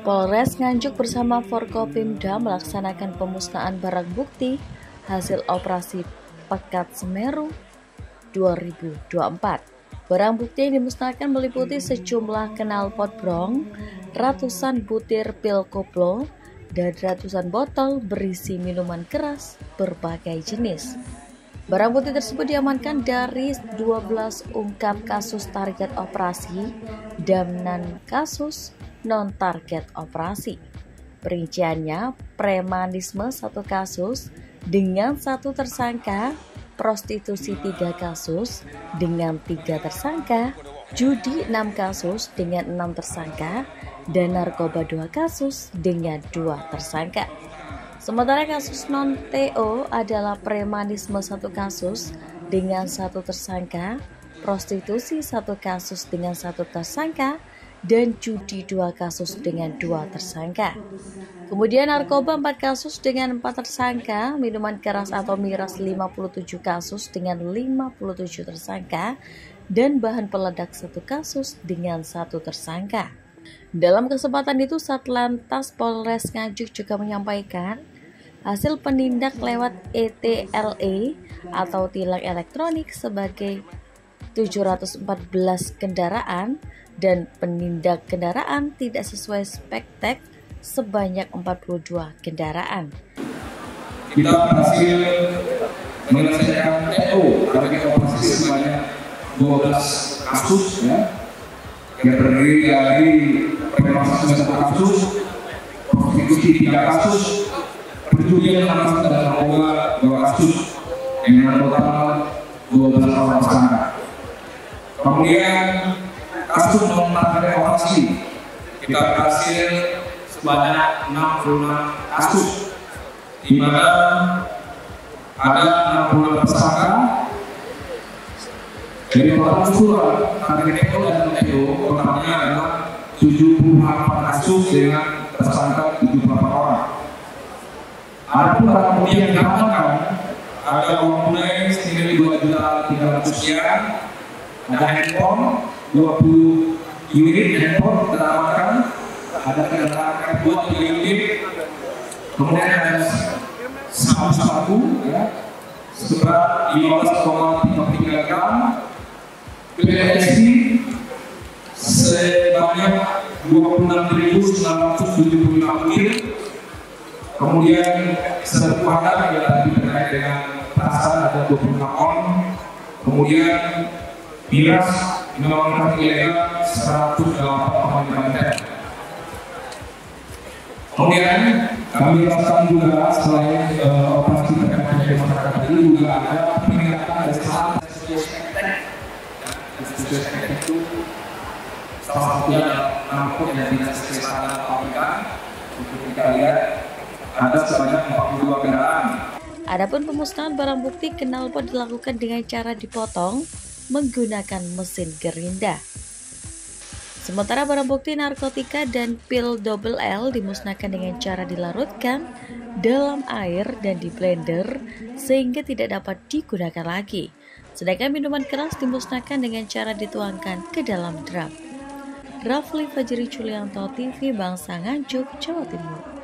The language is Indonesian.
Polres Nganjuk bersama Forkopimda melaksanakan pemusnahan barang bukti hasil operasi Pekat Semeru 2024. Barang bukti yang dimusnahkan meliputi sejumlah knalpot brong, ratusan butir pil koplo, dan ratusan botol berisi minuman keras berbagai jenis. Barang bukti tersebut diamankan dari 12 ungkap kasus target operasi dan 6 kasus non-target operasi. Perinciannya, premanisme 1 kasus dengan 1 tersangka, prostitusi 3 kasus dengan 3 tersangka, judi 6 kasus dengan 6 tersangka, dan narkoba 2 kasus dengan 2 tersangka. Sementara kasus non-TO adalah premanisme 1 kasus dengan 1 tersangka, prostitusi 1 kasus dengan 1 tersangka, dan judi 2 kasus dengan 2 tersangka. Kemudian narkoba 4 kasus dengan 4 tersangka, minuman keras atau miras 57 kasus dengan 57 tersangka, dan bahan peledak 1 kasus dengan 1 tersangka. Dalam kesempatan itu, Satlantas Polres Nganjuk juga menyampaikan hasil penindak lewat ETLE atau tilang elektronik sebagai 714 kendaraan dan penindak kendaraan tidak sesuai spek TEK sebanyak 42 kendaraan. Kita berhasil menyelesaikan TO target operasi sebanyak 12 kasus yang terdiri dari premanisme 1 kasus, prostitusi 3 kasus, perjudian 6 kasus dan narkoba 2 kasus dengan total 12 orang tersangka. Kemudian kasus non-target operasi kita berhasil sebanyak 66 kasus, di mana ada 66 tersangka. Dari total keseluruhan target TO dan TO totalnya adalah 78 kasus dengan tersangka 78 orang. Adapun barang bukti yang diamankan ada uang tunai senilai 2.300.000, ada handphone 20 unit handphone kita amankan, ada kendaraan F2 3 unit, kemudian ada sabu-sabu seberat 15,33 gram, PLSD sebanyak 26.975 mil, kemudian serbu padat yang tadi terkait dengan petasan ada 26 on, kemudian miras minuman ilegal 108,5 liter. Kemudian kami rasakan juga selain operasi terkait dengan masyarakat tadi juga ada peningkatan dari saham itu salah satunya angkut yang dinas kesehatan pabrikan. Untuk kita lihat ada sebanyak 42 kendaraan. Adapun pemusnahan barang bukti knalpot dilakukan dengan cara dipotong menggunakan mesin gerinda. Sementara barang bukti narkotika dan pil double L dimusnahkan dengan cara dilarutkan dalam air dan di blender sehingga tidak dapat digunakan lagi. Sedangkan minuman keras dimusnahkan dengan cara dituangkan ke dalam drum. Rafli Fajri Julianto, TV Bangsa Nganjuk, Jawa Timur.